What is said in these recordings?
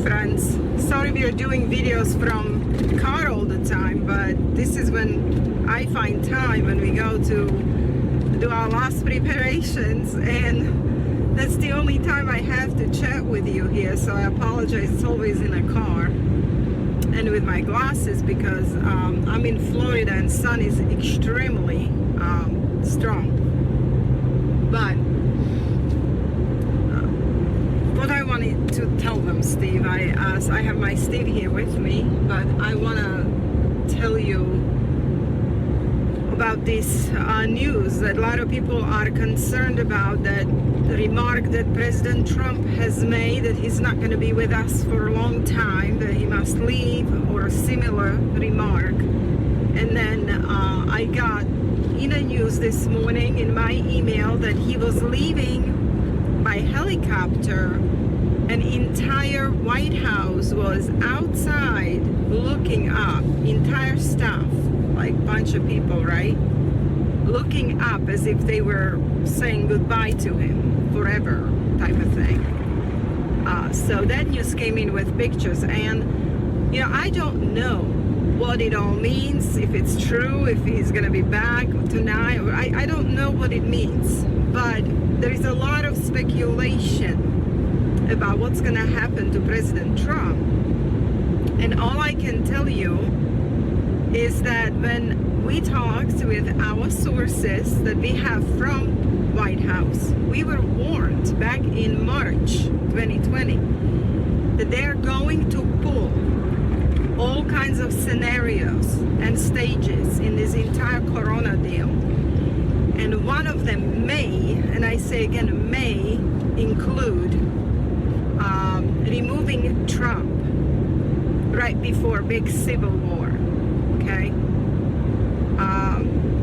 friends. Sorry we are doing videos from car all the time, but this is when I find time when we go to do our last preparations, and that's the only time I have to chat with you here, so I apologize. It's always in a car and with my glasses because I'm in Florida and sun is extremely strong. But what I wanted to tell them, Steve, I have my Steve here with me, but I want to tell you about this news that a lot of people are concerned about, that the remark that President Trump has made that he's not going to be with us for a long time, that he must leave, or a similar remark. And then I got in a news this morning in my email that he was leaving by helicopter. An entire White House was outside looking up, entire staff, like a bunch of people, right? Looking up as if they were saying goodbye to him forever type of thing. So that news came in with pictures, and I don't know what it all means, if it's true, if he's gonna be back tonight, or I don't know what it means, but there is a lot of speculation about what's gonna happen to President Trump. And all I can tell you is that when we talked with our sources that we have from White House, we were warned back in March 2020 that they're going to pull all kinds of scenarios and stages in this entire Corona deal. And one of them may, and I say again may, include removing Trump right before big civil war, okay?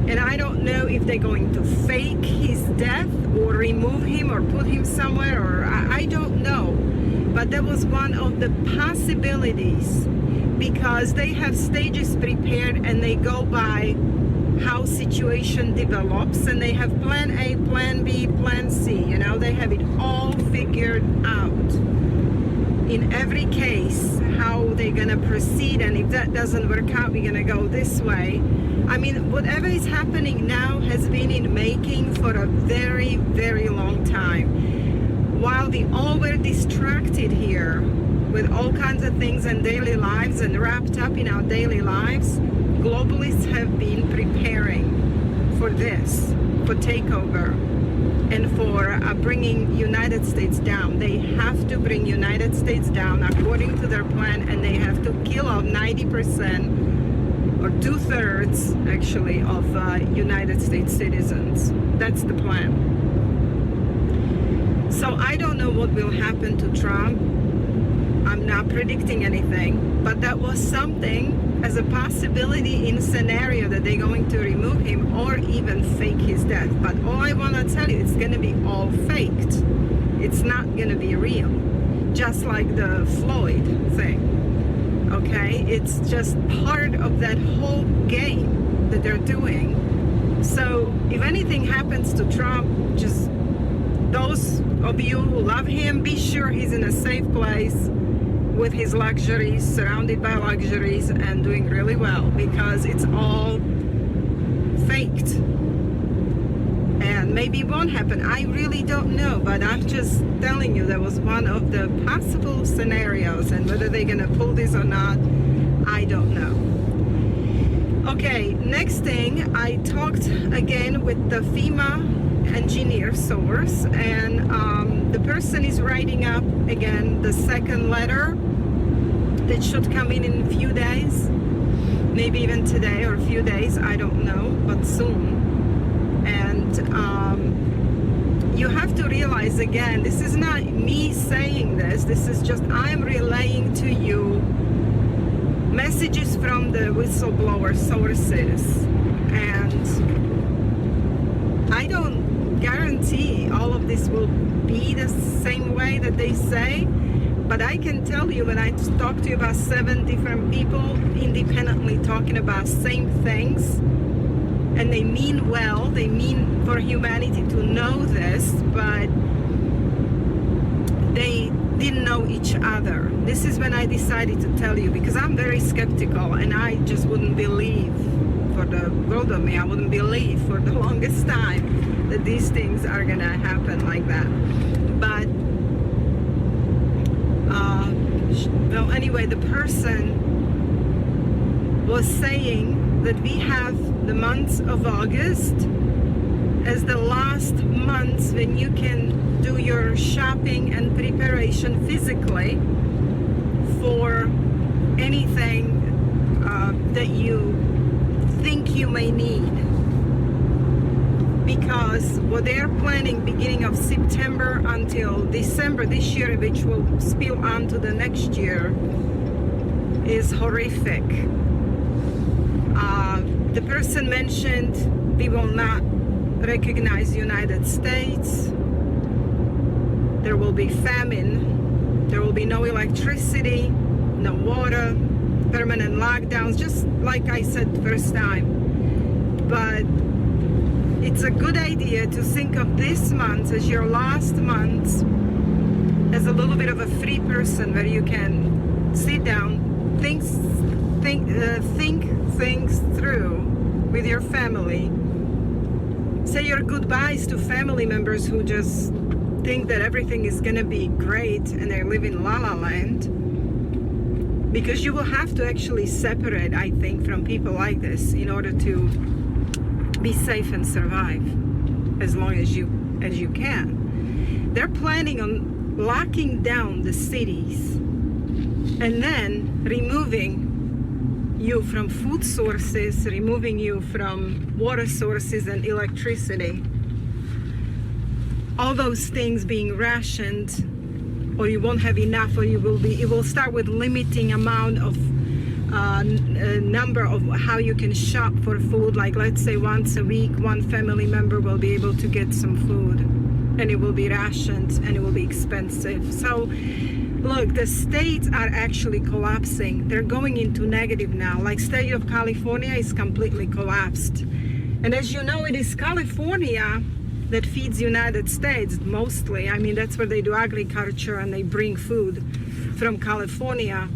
And I don't know if they're going to fake his death or remove him or put him somewhere, or I don't know. But that was one of the possibilities, because they have stages prepared and they go by how situation develops, and they have plan A, plan B, plan C, they have it all figured out in every case how they're gonna proceed, and if that doesn't work out, we're gonna go this way. I mean, whatever is happening now has been in making for a very, very long time. While we all were distracted here with all kinds of things in daily lives and wrapped up in our daily lives, globalists have been preparing for this, for takeover, and for bringing United States down. They have to bring United States down according to their plan, and they have to kill off 90% or 2/3 actually of United States citizens. That's the plan. So I don't know what will happen to Trump. I'm not predicting anything, but that was something as a possibility in scenario that they're going to remove him or even fake his death. But all I want to tell you, it's going to be all faked. It's not going to be real. Just like the Floyd thing, okay? It's just part of that whole game that they're doing. So if anything happens to Trump, just those of you who love him, be sure he's in a safe place with his luxuries, surrounded by luxuries, and doing really well, because it's all faked. And maybe it won't happen. I really don't know, but I'm just telling you that was one of the possible scenarios, and whether they're gonna pull this or not, I don't know. Okay, next thing, I talked again with the FEMA engineer source, and the person is writing up again the second letter that should come in a few days, maybe even today or a few days, I don't know, but soon. And you have to realize again, this is not me saying this is just I'm relaying to you messages from the whistleblower sources, and I don't guarantee all of this will be the same way that they say, but I can tell you, when I talk to you about 7 different people independently talking about same things, and they mean well, they mean for humanity to know this, but they didn't know each other. This is when I decided to tell you, because I'm very skeptical and I just wouldn't believe for the world of me, I wouldn't believe for the longest time that these things are gonna happen like that. But well, anyway, the person was saying that we have the month of August as the last month when you can do your shopping and preparation physically for anything that you think you may need, because what they're planning beginning of September until December this year, which will spill on to the next year, is horrific. The person mentioned we will not recognize the United States. There will be famine. There will be no electricity, no water, permanent lockdowns, just like I said first time. But it's a good idea to think of this month as your last month, as a little bit of a free person where you can sit down, think things through with your family. Say your goodbyes to family members who just think that everything is gonna be great and they live in la la land, because you will have to actually separate, I think, from people like this in order to be safe and survive as long as you can. They're planning on locking down the cities and then removing you from food sources, removing you from water sources and electricity. All those things being rationed, or you won't have enough, or it will start with limiting amount of number of how you can shop for food. Like, let's say once a week one family member will be able to get some food, and it will be rationed and it will be expensive. So look, the states are actually collapsing. They're going into negative now. Like state of California is completely collapsed. And as you know, it is California that feeds United States mostly. I mean, that's where they do agriculture and they bring food from California.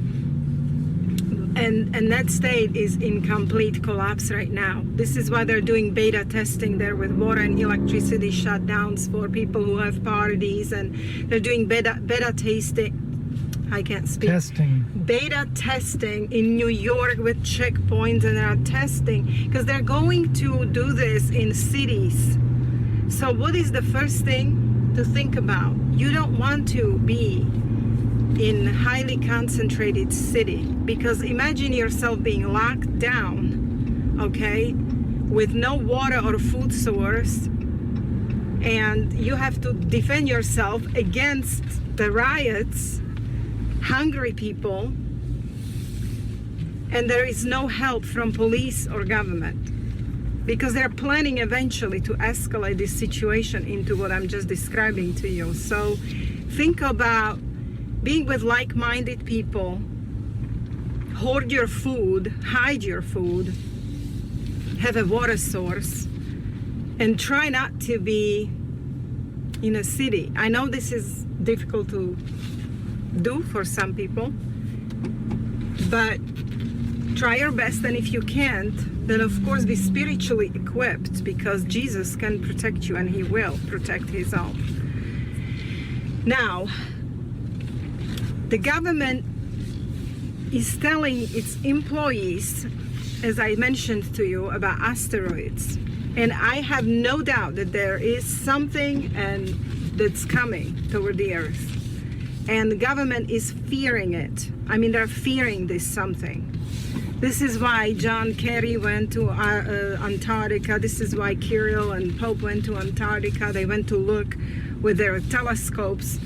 And that state is in complete collapse right now. This is why they're doing beta testing there with water and electricity shutdowns for people who have parties, and they're doing beta tasting. I can't speak. Testing. Beta testing in New York with checkpoints, and they're testing because they're going to do this in cities. So what is the first thing to think about? You don't want to be in a highly concentrated city, because imagine yourself being locked down, okay, with no water or food source, and you have to defend yourself against the riots, hungry people, and there is no help from police or government, because they're planning eventually to escalate this situation into what I'm just describing to you. So think about being with like-minded people, hoard your food, hide your food, have a water source, and try not to be in a city. I know this is difficult to do for some people, but try your best, and if you can't, then of course be spiritually equipped, because Jesus can protect you and he will protect his own. Now, the government is telling its employees, as I mentioned to you, about asteroids. And I have no doubt that there is something that's coming toward the Earth. And the government is fearing it. I mean, they're fearing this something. This is why John Kerry went to Antarctica. This is why Kirill and Pope went to Antarctica. They went to look with their telescopes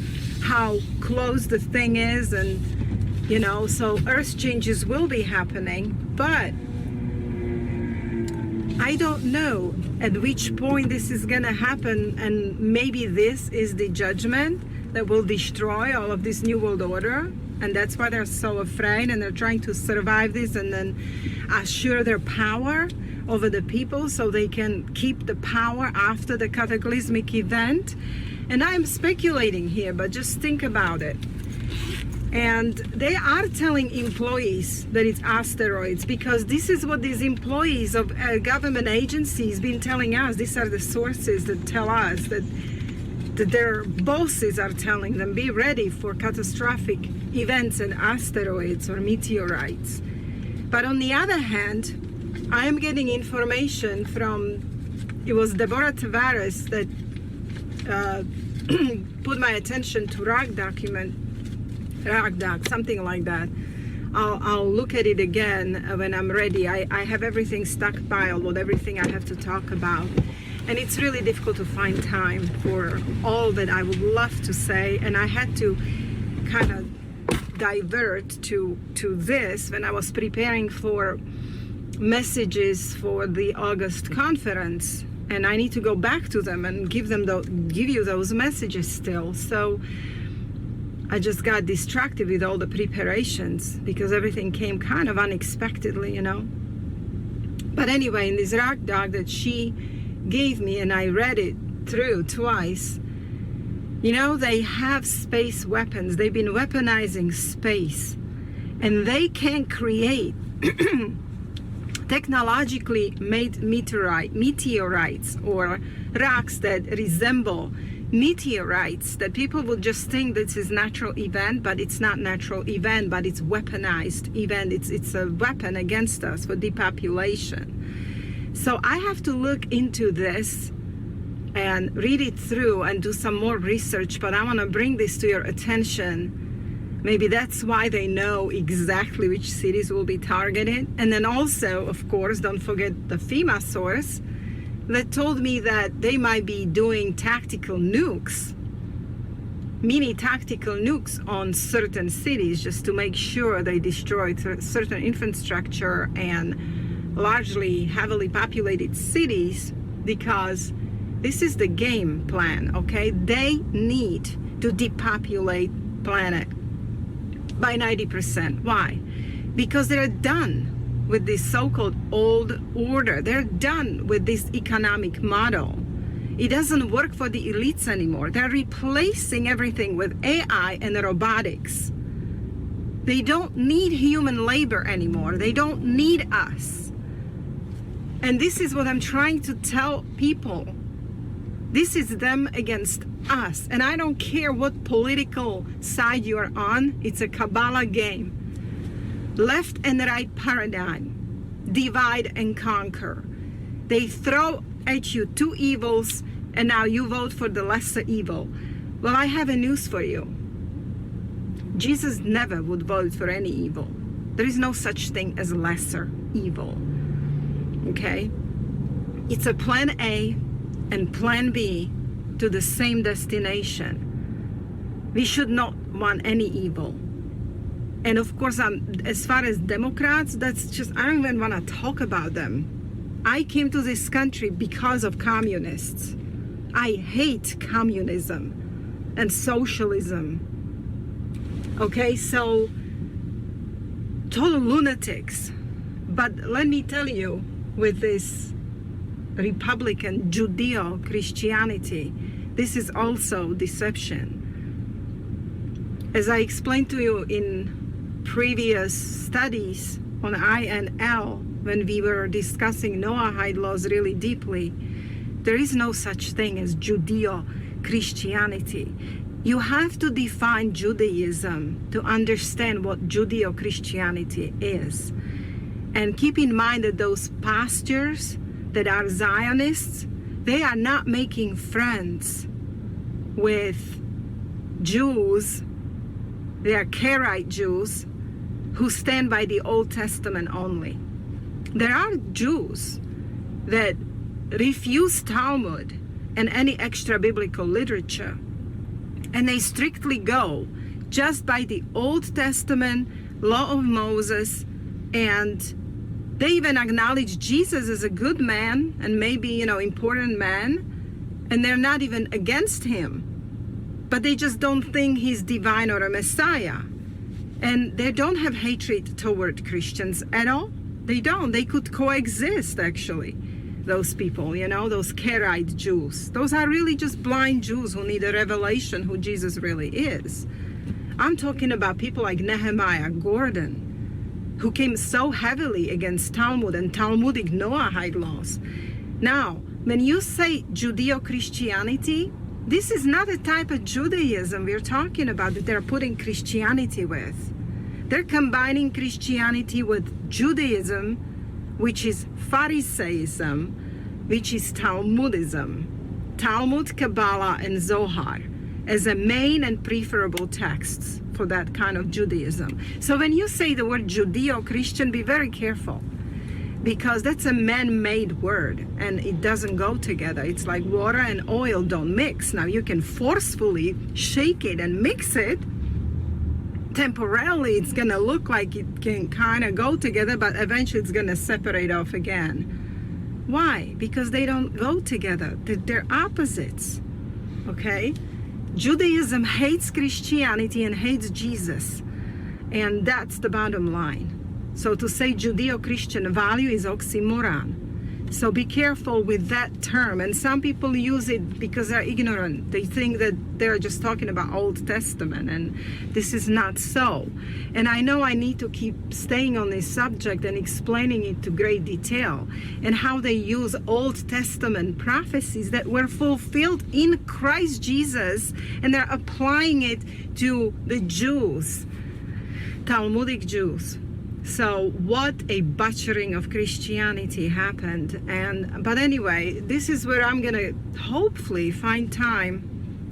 how close the thing is, and you know, so earth changes will be happening, but I don't know at which point this is gonna happen, and maybe this is the judgment that will destroy all of this new world order, and that's why they're so afraid, and they're trying to survive this and then assure their power over the people so they can keep the power after the cataclysmic event. And I'm speculating here, but just think about it. And they are telling employees that it's asteroids, because this is what these employees of government agencies been telling us. These are the sources that tell us that their bosses are telling them, be ready for catastrophic events and asteroids or meteorites. But on the other hand, I am getting information from, it was Deborah Tavares that put my attention to RACDOC, something like that. I'll look at it again when I'm ready. I have everything stockpiled with everything I have to talk about. And it's really difficult to find time for all that I would love to say. And I had to kind of divert to this when I was preparing for messages for the August conference. And I need to go back to them and give you those messages still. So I just got distracted with all the preparations because everything came kind of unexpectedly, you know. But anyway, in this RACDOC that she gave me, and I read it through twice, you know, they have space weapons. They've been weaponizing space, and they can create technologically made meteorites or rocks that resemble meteorites, that people will just think this is natural event, but it's not natural event, but it's weaponized event. It's a weapon against us for depopulation. So I have to look into this and read it through and do some more research, but I want to bring this to your attention. Maybe that's why they know exactly which cities will be targeted. And then also, of course, don't forget the FEMA source that told me that they might be doing tactical nukes, mini tactical nukes on certain cities, just to make sure they destroy certain infrastructure and largely heavily populated cities, because this is the game plan, okay? They need to depopulate planet by 90%. Why? Because they're done with this so-called old order. They're done with this economic model. It doesn't work for the elites anymore. They're replacing everything with AI and robotics. They don't need human labor anymore. They don't need us. And this is what I'm trying to tell people. This is them against us. And I don't care what political side you are on. It's a Kabbalah game. Left and right paradigm, divide and conquer. They throw at you two evils, and now you vote for the lesser evil. Well, I have a news for you. Jesus never would vote for any evil. There is no such thing as lesser evil. Okay? It's a plan A and plan B to the same destination. We should not want any evil. And of course, as far as Democrats, that's just, I don't even want to talk about them. I came to this country because of communists. I hate communism and socialism. Okay, so total lunatics. But let me tell you, with this Republican Judeo-Christianity, this is also deception. As I explained to you in previous studies on INL, when we were discussing Noahide laws really deeply, there is no such thing as Judeo-Christianity. You have to define Judaism to understand what Judeo-Christianity is. And keep in mind that those pastors that are Zionists, they are not making friends with Jews. They are Karaite Jews who stand by the Old Testament only. There are Jews that refuse Talmud and any extra biblical literature, and they strictly go just by the Old Testament law of Moses, and they even acknowledge Jesus as a good man and maybe, you know, important man, and they're not even against him, but they just don't think he's divine or a Messiah. And they don't have hatred toward Christians at all. They don't. They could coexist, actually, those people, you know, those Karaite Jews. Those are really just blind Jews who need a revelation who Jesus really is. I'm talking about people like Nehemiah Gordon, who came so heavily against Talmud and Talmudic Noahide laws. Now, when you say Judeo-Christianity, this is not a type of Judaism we're talking about that they're putting Christianity with. They're combining Christianity with Judaism, which is Pharisaism, which is Talmudism, Talmud, Kabbalah, and Zohar, as a main and preferable texts for that kind of Judaism. So when you say the word Judeo-Christian, be very careful, because that's a man-made word and it doesn't go together. It's like water and oil don't mix. Now you can forcefully shake it and mix it. Temporarily it's gonna look like it can kind of go together, but eventually it's gonna separate off again. Why? Because they don't go together. They're opposites. Okay? Judaism hates Christianity and hates Jesus, and that's the bottom line. So to say Judeo-Christian value is oxymoron. So be careful with that term. And some people use it because they're ignorant. They think that they're just talking about Old Testament, and this is not so. And I know I need to keep staying on this subject and explaining it to great detail, and how they use Old Testament prophecies that were fulfilled in Christ Jesus, and they're applying it to the Jews, Talmudic Jews. So what a butchering of Christianity happened. But anyway, this is where I'm gonna hopefully find time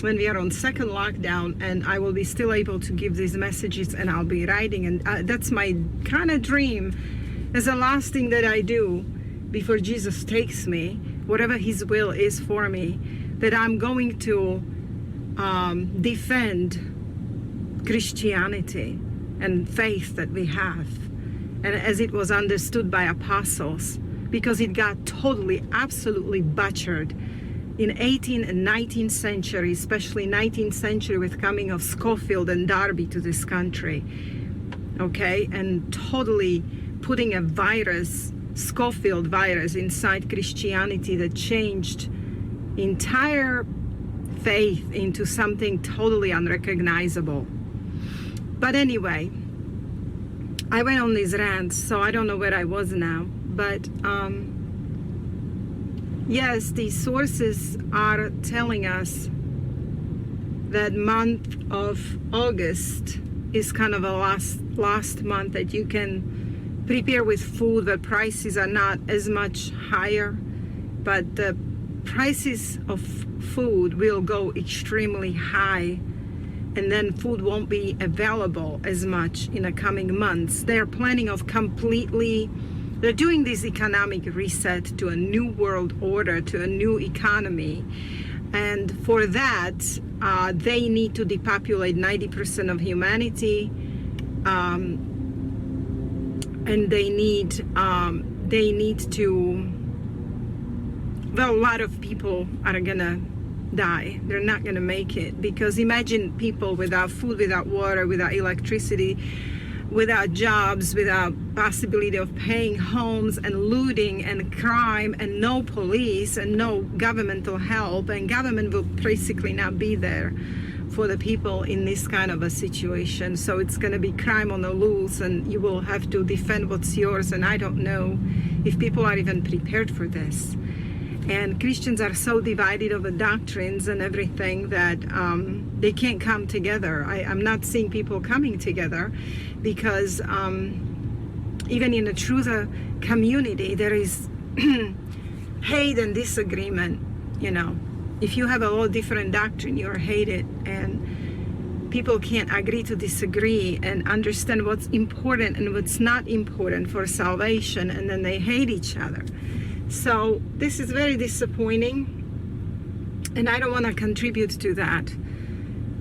when we are on second lockdown, and I will be still able to give these messages, and I'll be writing, and that's my kind of dream, as the last thing that I do before Jesus takes me, whatever his will is for me, that I'm going to defend Christianity and faith that we have, and as it was understood by apostles, because it got totally, absolutely butchered in 18th and 19th century, especially 19th century with coming of Scofield and Darby to this country, okay, and totally putting a virus, Scofield virus, inside Christianity that changed entire faith into something totally unrecognizable. But anyway, I went on these rants, so I don't know where I was now, but yes, these sources are telling us that month of August is kind of a last month that you can prepare with food. The prices are not as much higher, but the prices of food will go extremely high, and then food won't be available as much in the coming months. They're planning of they're doing this economic reset to a new world order, to a new economy. And for that, they need to depopulate 90% of humanity. And they need to, well, a lot of people are gonna die. They're not going to make it, because imagine people without food, without water, without electricity, without jobs, without possibility of paying homes, and looting and crime, and no police and no governmental help, and government will basically not be there for the people in this kind of a situation. So it's going to be crime on the loose, and you will have to defend what's yours, and I don't know if people are even prepared for this. And Christians are so divided over doctrines and everything that they can't come together. I'm not seeing people coming together, because even in the truther community, there is hate and disagreement. You know, if you have a lot different doctrine, you're hated, and people can't agree to disagree and understand what's important and what's not important for salvation, and then they hate each other. So this is very disappointing, and I don't want to contribute to that.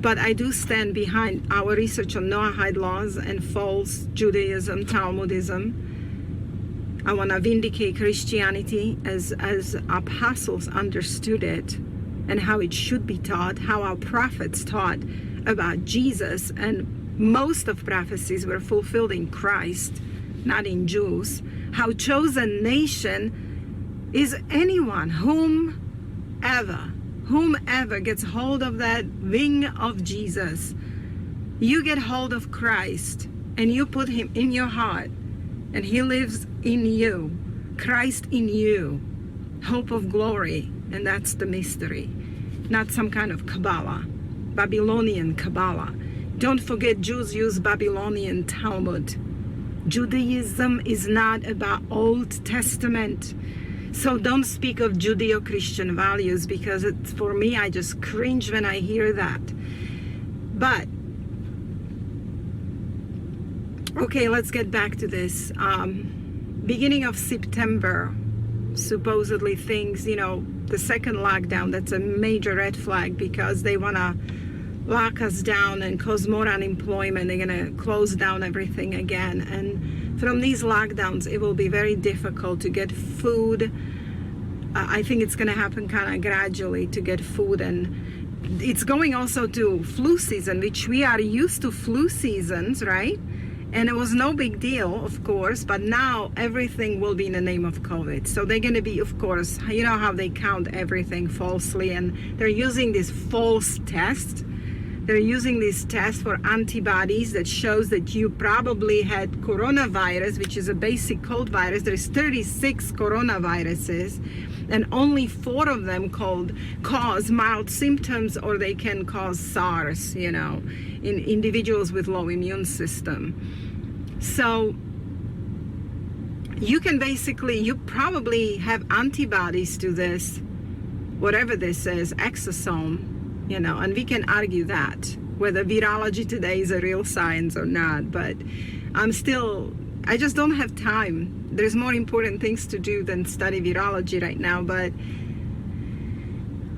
But I do stand behind our research on Noahide laws and false Judaism, Talmudism. I want to vindicate Christianity as apostles understood it, and how it should be taught, how our prophets taught about Jesus. And most of prophecies were fulfilled in Christ, not in Jews. How chosen nation is anyone, whomever gets hold of that wing of Jesus. You get hold of Christ and you put him in your heart, and he lives in you, Christ in you, hope of glory. And that's the mystery, not some kind of Kabbalah, Babylonian Kabbalah. Don't forget, Jews use Babylonian Talmud. Judaism is not about Old Testament. So don't speak of Judeo-Christian values, because for me, I just cringe when I hear that. But, okay, let's get back to this. Beginning of September, supposedly things, the second lockdown, that's a major red flag, because they want to lock us down and cause more unemployment. They're going to close down everything again. And from these lockdowns, it will be very difficult to get food. I think it's going to happen kind of gradually to get food. And it's going also to flu season, which we are used to flu seasons, right? And it was no big deal, of course, but now everything will be in the name of COVID. So they're going to be, of course, you know how they count everything falsely, and they're using this false test. They're using this test for antibodies that shows that you probably had coronavirus, which is a basic cold virus. There's 36 coronaviruses, and only 4 of them cause mild symptoms, or they can cause SARS, in individuals with low immune system. So you probably have antibodies to this, whatever this is, exosome, and we can argue that, whether virology today is a real science or not, but I just don't have time. There's more important things to do than study virology right now, but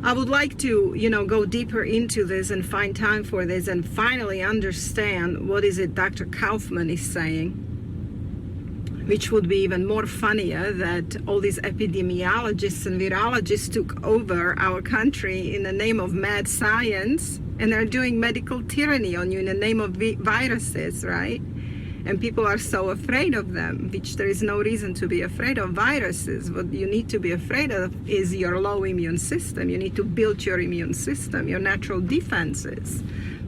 I would like to, go deeper into this and find time for this and finally understand what is it Dr. Kaufman is saying, which would be even more funnier, that all these epidemiologists and virologists took over our country in the name of mad science, and they're doing medical tyranny on you in the name of viruses, right? And people are so afraid of them, which there is no reason to be afraid of viruses. What you need to be afraid of is your low immune system. You need to build your immune system, your natural defenses,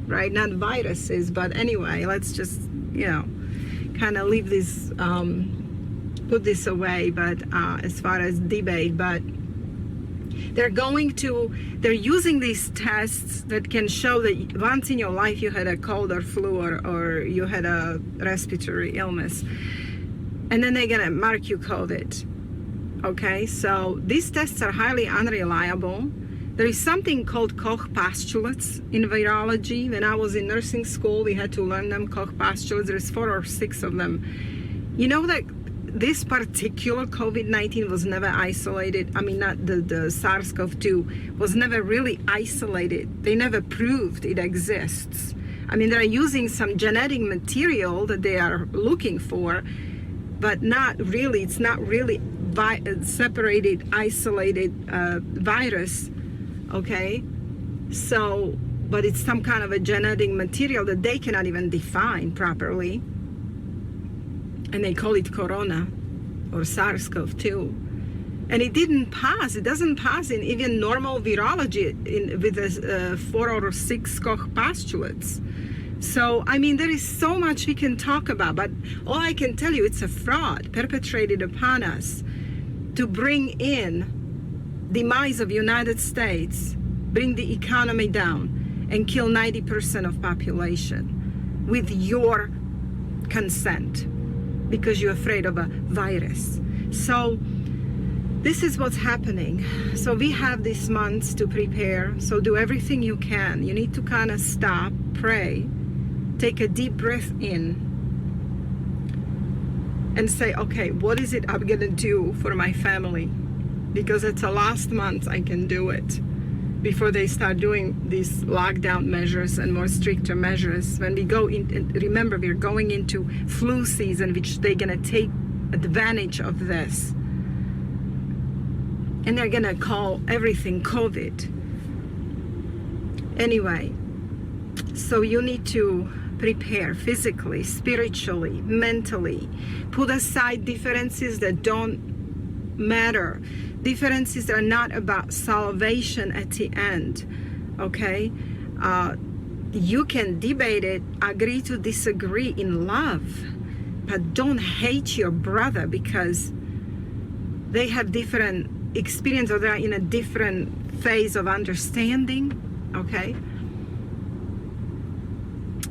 right? Not viruses. But anyway, let's just, kind of leave this, put this away, but as far as debate, but they're using these tests that can show that once in your life you had a cold or flu or you had a respiratory illness, and then they're gonna mark you COVID. Okay, so these tests are highly unreliable. There is something called Koch postulates in virology. When I was in nursing school, we had to learn them, Koch postulates. There's 4 or 6 of them. You know that this particular COVID-19 was never isolated. I mean, not the SARS-CoV-2 was never really isolated. They never proved it exists. I mean, they're using some genetic material that they are looking for, but not really. It's not really separated, isolated virus. Okay, so, but it's some kind of a genetic material that they cannot even define properly, and they call it corona or SARS-CoV-2, and it doesn't pass in even normal virology with the 4 or 6 Koch postulates. So, I mean, there is so much we can talk about, but all I can tell you, it's a fraud perpetrated upon us to bring in demise of United States, bring the economy down, and kill 90% of population with your consent, because you're afraid of a virus. So this is what's happening. So we have these months to prepare. So do everything you can. You need to kind of stop, pray, take a deep breath in, and say, okay, what is it I'm gonna do for my family? Because it's the last month I can do it before they start doing these lockdown measures and more stricter measures. When we go in, remember, we're going into flu season, which they're gonna take advantage of this. And they're gonna call everything COVID. Anyway, so you need to prepare physically, spiritually, mentally. Put aside differences that don't matter. Differences are not about salvation at the end, okay? You can debate it, agree to disagree in love, but don't hate your brother because they have different experience or they're in a different phase of understanding, okay?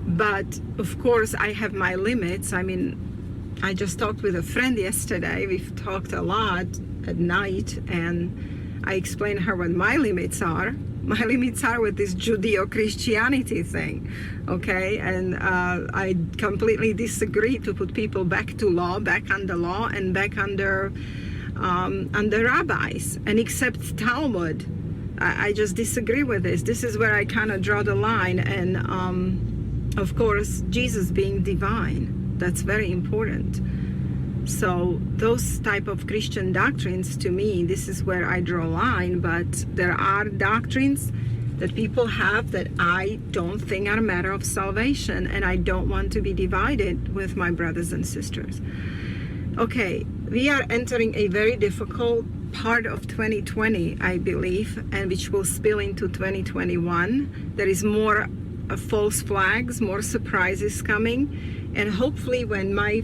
But of course I have my limits. I mean, I just talked with a friend yesterday. We've talked a lot at night, and I explained her what my limits are. My limits are with this Judeo-Christianity thing, okay? And I completely disagree to put people back to law, back under law, and back under rabbis, and accept Talmud. I just disagree with this. This is where I kind of draw the line, and of course, Jesus being divine. That's very important. So those type of Christian doctrines, to me, this is where I draw a line. But there are doctrines that people have that I don't think are a matter of salvation, and I don't want to be divided with my brothers and sisters. Okay, we are entering a very difficult part of 2020, I believe, and which will spill into 2021. There is more false flags, more surprises coming, and hopefully when my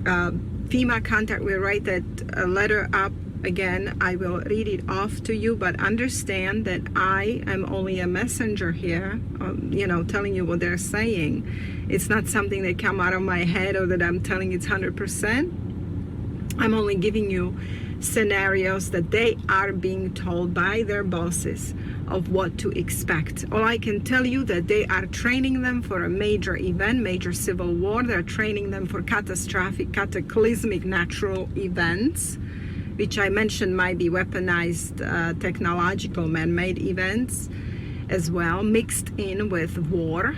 FEMA contact will write that letter up again, I will read it off to you, but understand that I am only a messenger here, telling you what they're saying. It's not something that come out of my head or that I'm telling it's 100%. I'm only giving you scenarios that they are being told by their bosses of what to expect. All I can tell you that they are training them for a major event, major civil war. They're training them for catastrophic, cataclysmic natural events, which I mentioned might be weaponized, technological, man-made events as well, mixed in with war,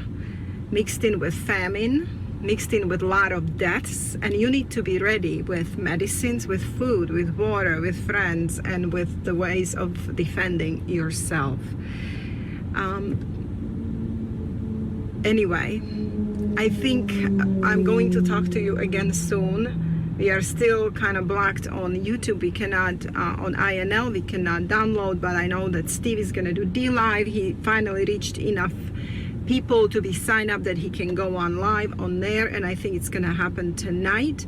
mixed in with famine, mixed in with a lot of deaths. And you need to be ready with medicines, with food, with water, with friends, and with the ways of defending yourself. Anyway, I think I'm going to talk to you again soon. We are still kind of blocked on YouTube. We cannot, on INL, we cannot download, but I know that Steve is going to do DLive. He finally reached enough people to be signed up that he can go on live on there, and I think it's going to happen tonight.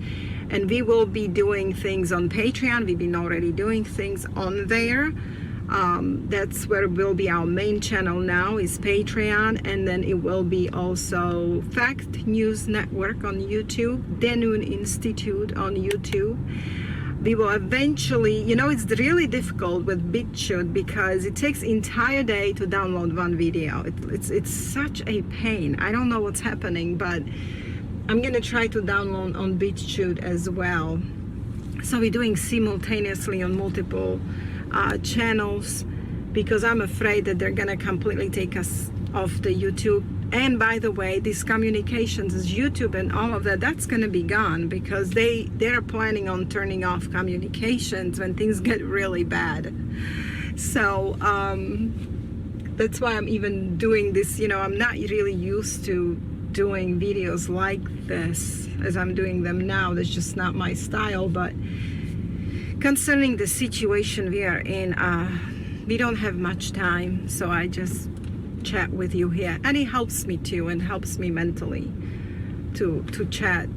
And we will be doing things on Patreon. We've been already doing things on there. That's where will be our main channel now, is Patreon, and then it will be also Fact News Network on YouTube, Denun Institute on YouTube. We will eventually, it's really difficult with BitChute because it takes entire day to download one video. It's such a pain. I don't know what's happening, but I'm gonna try to download on BitChute as well. So we're doing simultaneously on multiple channels because I'm afraid that they're gonna completely take us off the YouTube. And by the way, these communications, as YouTube and all of that, that's going to be gone because they're planning on turning off communications when things get really bad. So that's why I'm even doing this. I'm not really used to doing videos like this as I'm doing them now. That's just not my style. But concerning the situation we are in, we don't have much time, so I just chat with you here, and it helps me too, and helps me mentally to chat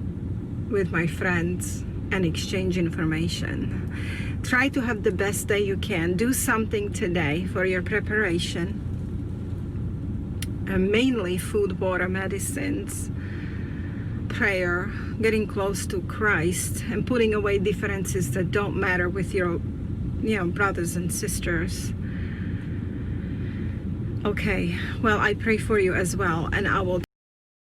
with my friends and exchange information. Try to have the best day you can. Do something today for your preparation, and mainly food, water, medicines, prayer, getting close to Christ, and putting away differences that don't matter with your brothers and sisters. Okay, well, I pray for you as well, and I will